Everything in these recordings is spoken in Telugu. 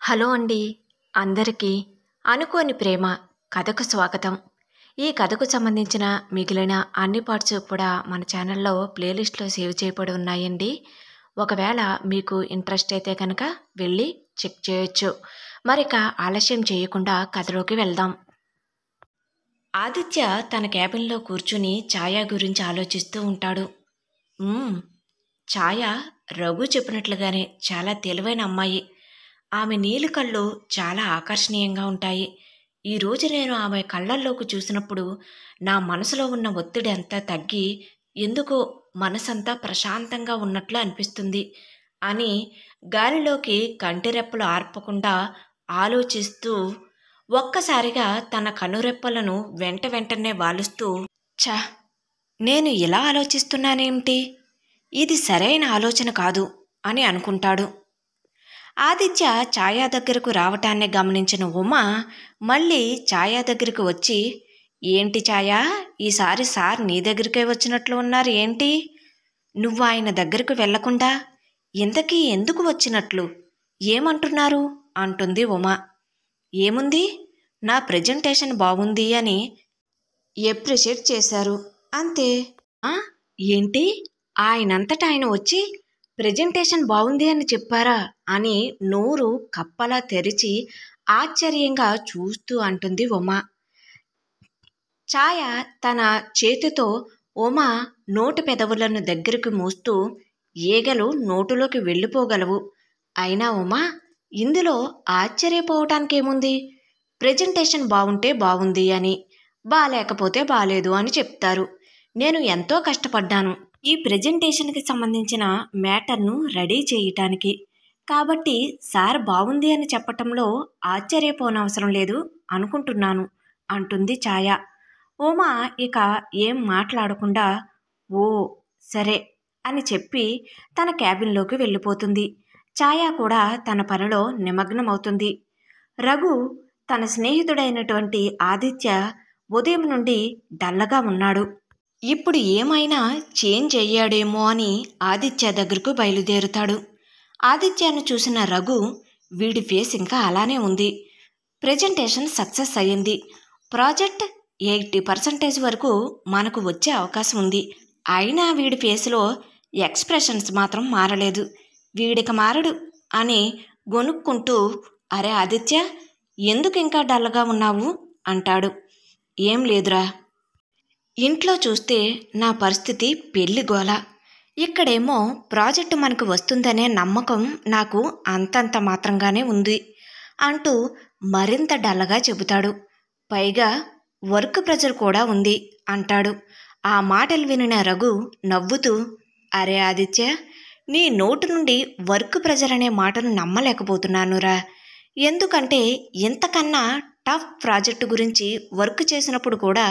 హలో అండి. అందరికీ అనుకోని ప్రేమ కథకు స్వాగతం. ఈ కథకు సంబంధించిన మిగిలిన అన్ని పార్ట్స్ కూడా మన ఛానల్లో ప్లేలిస్ట్లో సేవ్ చేయబడి ఉన్నాయండి. ఒకవేళ మీకు ఇంట్రెస్ట్ అయితే కనుక వెళ్ళి చెక్ చేయొచ్చు. మరిక ఆలస్యం చేయకుండా కథలోకి వెళ్దాం. ఆదిత్య తన క్యాబిన్లో కూర్చుని ఛాయ గురించి ఆలోచిస్తూ ఉంటాడు. ఛాయ రఘు చెప్పినట్లుగానే చాలా తెలివైన అమ్మాయి. ఆమె నీలి కళ్ళు చాలా ఆకర్షణీయంగా ఉంటాయి. ఈరోజు నేను ఆమె కళ్ళల్లోకి చూసినప్పుడు నా మనసులో ఉన్న ఒత్తిడి అంతా తగ్గి ఎందుకో మనసంతా ప్రశాంతంగా ఉన్నట్లు అనిపిస్తుంది అని గాలిలోకి కంటిరెప్పలు ఆర్పకుండా ఆలోచిస్తూ ఒక్కసారిగా తన కనురెప్పలను వెంటనే వాలుస్తూ ఛ, నేను ఇలా ఆలోచిస్తున్నానేమిటి, ఇది సరైన ఆలోచన కాదు అని అనుకుంటాడు. ఆదిత్య ఛాయా దగ్గరకు రావటాన్ని గమనించిన ఉమ మళ్ళీ ఛాయా దగ్గరికి వచ్చి, ఏంటి ఛాయా, ఈసారి సార్ నీ దగ్గరికే వచ్చినట్లు ఉన్నారు ఏంటి? నువ్వు ఆయన దగ్గరకు వెళ్లకుండా ఇంతకీ ఎందుకు వచ్చినట్లు, ఏమంటున్నారు అంటుంది ఉమ. ఏముంది, నా ప్రెజెంటేషన్ బాగుంది అని ఎప్రిషియేట్ చేశారు అంతే. ఏంటి, ఆయనంతటా ఆయన వచ్చి ప్రెజెంటేషన్ బాగుంది అని చెప్పారా అని నోరు కప్పలా తెరిచి ఆశ్చర్యంగా చూస్తూ అంటుంది ఉమ. ఛాయ తన చేతితో ఉమ నోటి పెదవులను దగ్గరకు మూస్తూ, ఈగలు నోటులోకి వెళ్ళిపోగలవు, అయినా ఉమ ఇందులో ఆశ్చర్యపోవటానికేముంది, ప్రెజెంటేషన్ బాగుంటే బాగుంది అని, బాలేకపోతే బాలేదు అని చెప్తారు. నేను ఎంతో కష్టపడ్డాను ఈ ప్రెజెంటేషన్కి సంబంధించిన మ్యాటర్ను రెడీ చేయటానికి, కాబట్టి సార్ బాగుంది అని చెప్పటంలో ఆశ్చర్యపోనవసరం లేదు అనుకుంటున్నాను అంటుంది ఛాయ. ఉమా ఇక ఏం మాట్లాడకుండా ఓ సరే అని చెప్పి తన క్యాబిన్లోకి వెళ్ళిపోతుంది. ఛాయ కూడా తన పనిలో నిమగ్నమవుతుంది. రఘు తన స్నేహితుడైనటువంటి ఆదిత్య ఉదయం నుండి డల్లగా ఉన్నాడు. ఇప్పుడు ఏమైనా చేంజ్ అయ్యాడేమో అని ఆదిత్య దగ్గరకు బయలుదేరుతాడు. ఆదిత్యను చూసిన రఘు, వీడి ఫేస్ ఇంకా అలానే ఉంది, ప్రెజెంటేషన్ సక్సెస్ అయ్యింది, ప్రాజెక్ట్ 80% వరకు మనకు వచ్చే అవకాశం ఉంది, అయినా వీడి ఫేస్లో ఎక్స్ప్రెషన్స్ మాత్రం మారలేదు, వీడిక మారడు అని గొనుక్కుంటూ, అరే ఆదిత్య, ఎందుకు ఇంకా డల్గా ఉన్నావు అంటాడు. ఏం లేదురా, ఇంట్లో చూస్తే నా పరిస్థితి పెళ్లిగోల, ఇక్కడేమో ప్రాజెక్టు మనకు వస్తుందనే నమ్మకం నాకు అంతంత మాత్రంగానే ఉంది అంటూ మరింత డల్లగా చెబుతాడు. పైగా వర్క్ ప్రెజర్ కూడా ఉంది అంటాడు. ఆ మాటలు వినిన రఘు నవ్వుతూ, అరే ఆదిత్య, నీ నోటి నుండి వర్క్ ప్రెజర్ అనే మాటను నమ్మలేకపోతున్నానురా, ఎందుకంటే ఇంతకన్నా టఫ్ ప్రాజెక్టు గురించి వర్క్ చేసినప్పుడు కూడా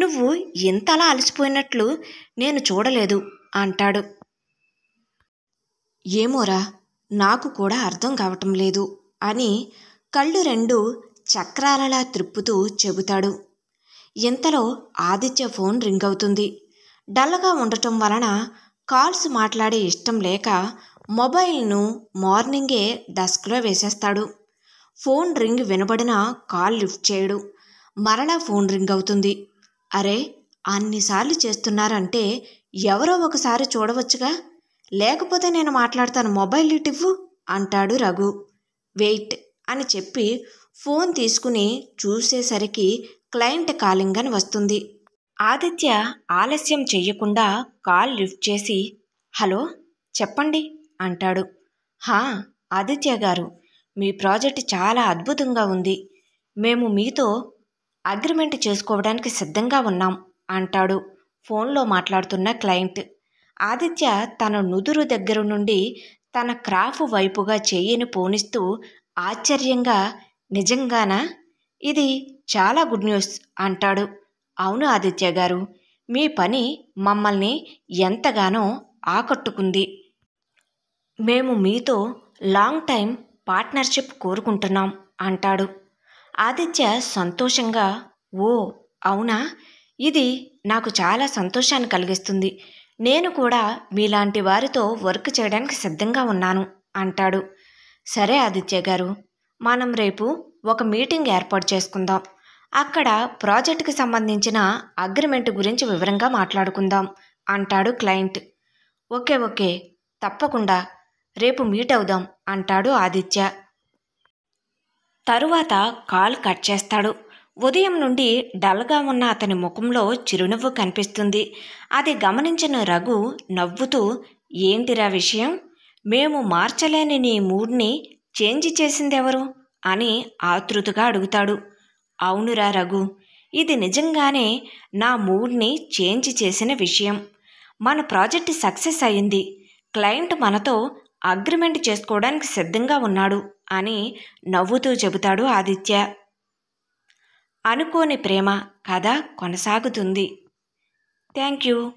నువ్వు ఇంతలా అలసిపోయినట్లు నేను చూడలేదు అంటాడు. ఏమోరా, నాకు కూడా అర్థం కావటం లేదు అని కళ్ళు రెండు చక్రాలలా త్రిప్పుతూ చెబుతాడు. ఇంతలో ఆదిత్య ఫోన్ రింగ్ అవుతుంది. డల్గా ఉండటం వలన కాల్స్ మాట్లాడే ఇష్టం లేక మొబైల్ను మార్నింగే డస్క్లో వేసేస్తాడు. ఫోన్ రింగ్ వినబడిన కాల్ లిఫ్ట్ చేయడు. మరలా ఫోన్ రింగ్ అవుతుంది. అరే, అన్నిసార్లు చేస్తున్నారంటే ఎవరో ఒకసారి చూడవచ్చుగా, లేకపోతే నేను మాట్లాడతాను, మొబైల్ ఇవ్వు అంటాడు రఘు. వెయిట్ అని చెప్పి ఫోన్ తీసుకుని చూసేసరికి క్లయింట్ కాలింగ్ అని వస్తుంది. ఆదిత్య ఆలస్యం చెయ్యకుండా కాల్ లిఫ్ట్ చేసి, హలో చెప్పండి అంటాడు. ఆదిత్య గారు, మీ ప్రాజెక్ట్ చాలా అద్భుతంగా ఉంది, మేము మీతో అగ్రిమెంట్ చేసుకోవడానికి సిద్ధంగా ఉన్నాం అంటాడు ఫోన్లో మాట్లాడుతున్న క్లయింట్. ఆదిత్య తన నుదురు దగ్గర నుండి తన క్రాఫ్ వైపుగా చెయ్యిని పోనిస్తూ ఆశ్చర్యంగా, నిజంగానా, ఇది చాలా గుడ్ న్యూస్ అంటాడు. అవును ఆదిత్య గారు, మీ పని మమ్మల్ని ఎంతగానో ఆకట్టుకుంది, మేము మీతో లాంగ్ టైం పార్ట్నర్షిప్ కోరుకుంటున్నాం అంటాడు. ఆదిత్య సంతోషంగా, ఓ అవునా, ఇది నాకు చాలా సంతోషాన్ని కలిగిస్తుంది, నేను కూడా మీలాంటి వారితో వర్క్ చేయడానికి సిద్ధంగా ఉన్నాను అంటాడు. సరే ఆదిత్య గారు, మనం రేపు ఒక మీటింగ్ ఏర్పాటు చేసుకుందాం. అక్కడ ప్రాజెక్టుకి సంబంధించిన అగ్రిమెంట్ గురించి వివరంగా మాట్లాడుకుందాం అంటాడు క్లయింట్. ఓకే ఓకే, తప్పకుండా, రేపు మీట్ అవుదాం అంటాడు ఆదిత్య. తరువాత కాల్ కట్ చేస్తాడు. ఉదయం నుండి డల్గా ఉన్న అతని ముఖంలో చిరునవ్వు కనిపిస్తుంది. అది గమనించిన రఘు నవ్వుతూ, ఏంటిరా విషయం? మేము మార్చలేని నీ మూడ్ని చేంజ్ చేసిందెవరు అని ఆతృతగా అడుగుతాడు. అవునురా రఘు, ఇది నిజంగానే నా మూడ్ని చేంజ్ చేసిన విషయం. మన ప్రాజెక్ట్ సక్సెస్ అయింది. క్లయింట్ మనతో అగ్రిమెంట్ చేసుకోవడానికి సిద్ధంగా ఉన్నాడు అని నవ్వుతూ చెబుతాడు ఆదిత్య. అనుకోని ప్రేమ కథ కొనసాగుతుంది. Thank you.